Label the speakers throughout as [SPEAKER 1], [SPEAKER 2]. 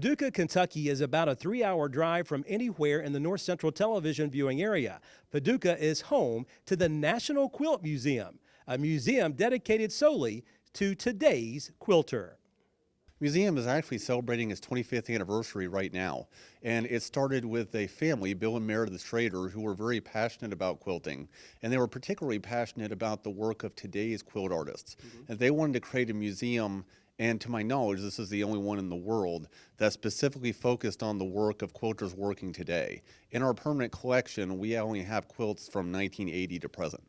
[SPEAKER 1] Paducah, Kentucky is about a 3-hour drive from anywhere in the North Central television viewing area. Paducah is home to the National Quilt Museum, a museum dedicated solely to today's quilter.
[SPEAKER 2] Museum is actually celebrating its 25th anniversary right now, and it started with a family, Bill and Meredith Schrader, who were very passionate about quilting, and they were particularly passionate about the work of today's quilt artists. And they wanted to create a museum, and to my knowledge, this is the only one in the world that specifically focused on the work of quilters working today. In our permanent collection, we only have quilts from 1980 to present.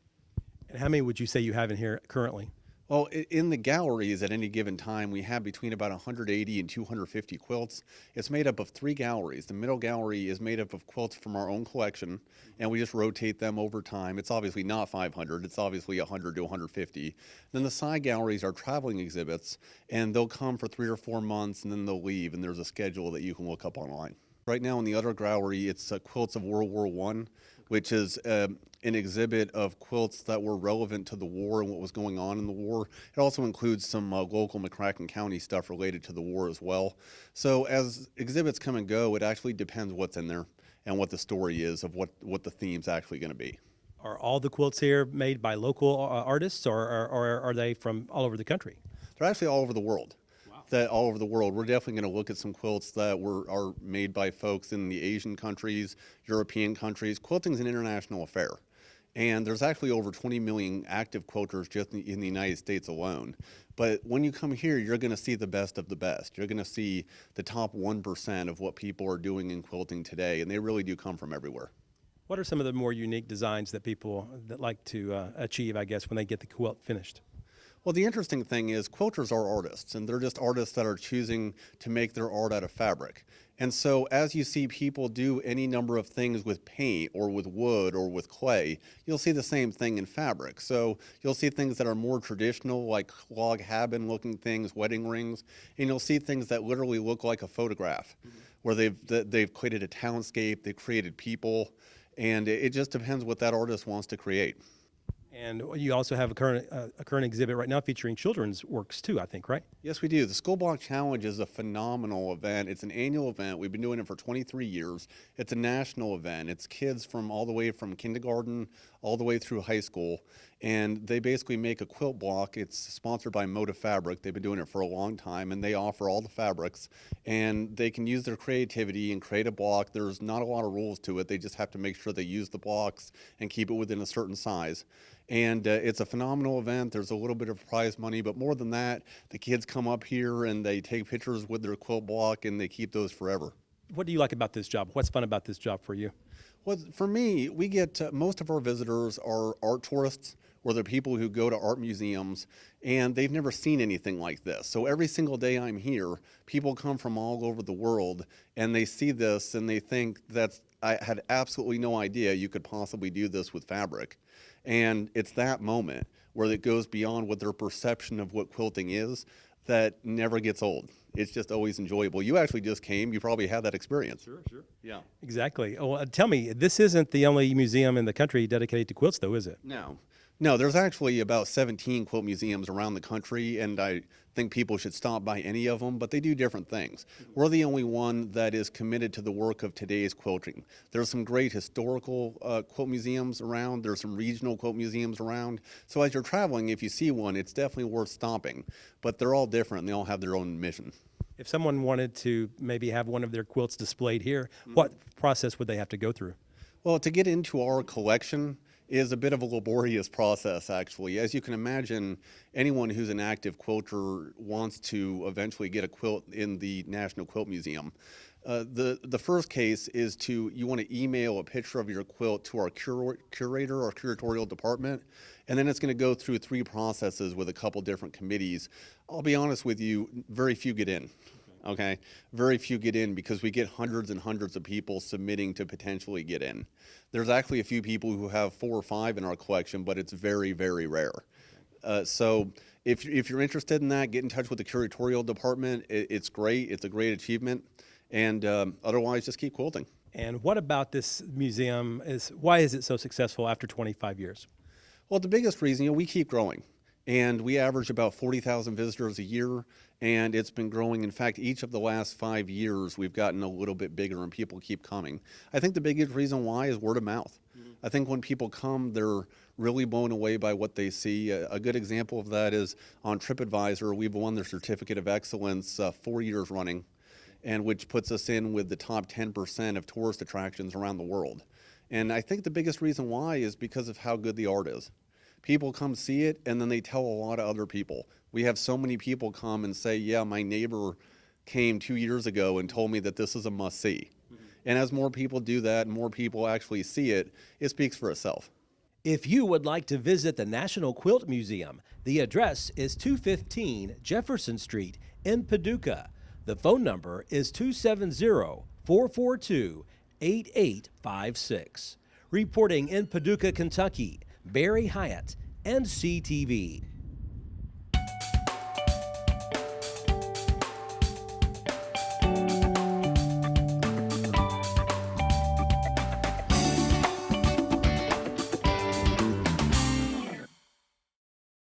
[SPEAKER 1] And how many would you say you have in here currently?
[SPEAKER 2] Well, in the galleries at any given time, we have between about 180 and 250 quilts. It's made up of 3 galleries. The middle gallery is made up of quilts from our own collection, and we just rotate them over time. It's obviously not 500, it's obviously 100 to 150. Then the side galleries are traveling exhibits, and they'll come for 3 or 4 months, and then they'll leave, and there's a schedule that you can look up online. Right now in the other gallery, it's quilts of World War I, which is an exhibit of quilts that were relevant to the war and what was going on in the war. It also includes some local McCracken County stuff related to the war as well. So as exhibits come and go, it actually depends what's in there and what the story is of what the theme's actually going to be.
[SPEAKER 1] Are all the quilts here made by local artists, or are they from all over the country?
[SPEAKER 2] They're actually all over the world. That all over the world. We're definitely going to look at some quilts that are made by folks in the Asian countries, European countries. Quilting is an international affair, and there's actually over 20 million active quilters just in the United States alone. But when you come here, you're going to see the best of the best. You're going to see the top 1% of what people are doing in quilting today, and they really do come from everywhere.
[SPEAKER 1] What are some of the more unique designs that people that like to achieve, I guess, when they get the quilt finished?
[SPEAKER 2] Well, the interesting thing is quilters are artists, and they're just artists that are choosing to make their art out of fabric. And so as you see people do any number of things with paint or with wood or with clay, you'll see the same thing in fabric. So you'll see things that are more traditional, like log cabin looking things, wedding rings, and you'll see things that literally look like a photograph, where they've created a townscape, they've created people, and it just depends what that artist wants to create.
[SPEAKER 1] And you also have a current exhibit right now featuring children's works too, I think, right?
[SPEAKER 2] Yes, we do. The School Block Challenge is a phenomenal event. It's an annual event. We've been doing it for 23 years. It's a national event. It's kids from all the way from kindergarten all the way through high school. And they basically make a quilt block. It's sponsored by Motive Fabric. They've been doing it for a long time, and they offer all the fabrics. And they can use their creativity and create a block. There's not a lot of rules to it. They just have to make sure they use the blocks and keep it within a certain size. And it's a phenomenal event. There's a little bit of prize money, but more than that, the kids come up here and they take pictures with their quilt block, and they keep those forever.
[SPEAKER 1] What do you like about this job? What's fun about this job for you?
[SPEAKER 2] Well, for me, we get most of our visitors are art tourists, or they're people who go to art museums, and they've never seen anything like this. So every single day I'm here, people come from all over the world, and they see this, and they think I had absolutely no idea you could possibly do this with fabric. And it's that moment where it goes beyond what their perception of what quilting is that never gets old. It's just always enjoyable. You actually just came. You probably had that experience.
[SPEAKER 1] Sure.
[SPEAKER 2] Yeah.
[SPEAKER 1] Exactly. Oh, tell me, this isn't the only museum in the country dedicated to quilts, though, is it?
[SPEAKER 2] No, there's actually about 17 quilt museums around the country, and I think people should stop by any of them, but they do different things. We're the only one that is committed to the work of today's quilting. There's some great historical quilt museums around. There's some regional quilt museums around. So as you're traveling, if you see one, it's definitely worth stopping, but they're all different, and they all have their own mission.
[SPEAKER 1] If someone wanted to maybe have one of their quilts displayed here, what process would they have to go through?
[SPEAKER 2] Well, to get into our collection is a bit of a laborious process, actually. As you can imagine, anyone who's an active quilter wants to eventually get a quilt in the National Quilt Museum. The first case is you want to email a picture of your quilt to our curator or curatorial department, and then it's going to go through 3 processes with a couple different committees. I'll be honest with you, very few get in. Okay, very few get in because we get hundreds and hundreds of people submitting to potentially get in. There's actually a few people who have 4 or 5 in our collection, but it's very, very rare. So if you're interested in that, get in touch with the curatorial department. It's great. It's a great achievement. And otherwise, just keep quilting.
[SPEAKER 1] And what about this museum why is it so successful after 25 years?
[SPEAKER 2] Well, the biggest reason, we keep growing. And we average about 40,000 visitors a year, and it's been growing. In fact, each of the last 5 years, we've gotten a little bit bigger and people keep coming. I think the biggest reason why is word of mouth. I think when people come, they're really blown away by what they see. A good example of that is on TripAdvisor. We've won the Certificate of Excellence 4 years running, and which puts us in with the top 10% of tourist attractions around the world. And I think the biggest reason why is because of how good the art is. People come see it, and then they tell a lot of other people. We have so many people come and say, yeah, my neighbor came 2 years ago and told me that this is a must-see. And as more people do that and more people actually see it, it speaks for itself.
[SPEAKER 1] If you would like to visit the National Quilt Museum, the address is 215 Jefferson Street in Paducah. The phone number is 270-442-8856. Reporting in Paducah, Kentucky, Barry Hyatt, NCTV.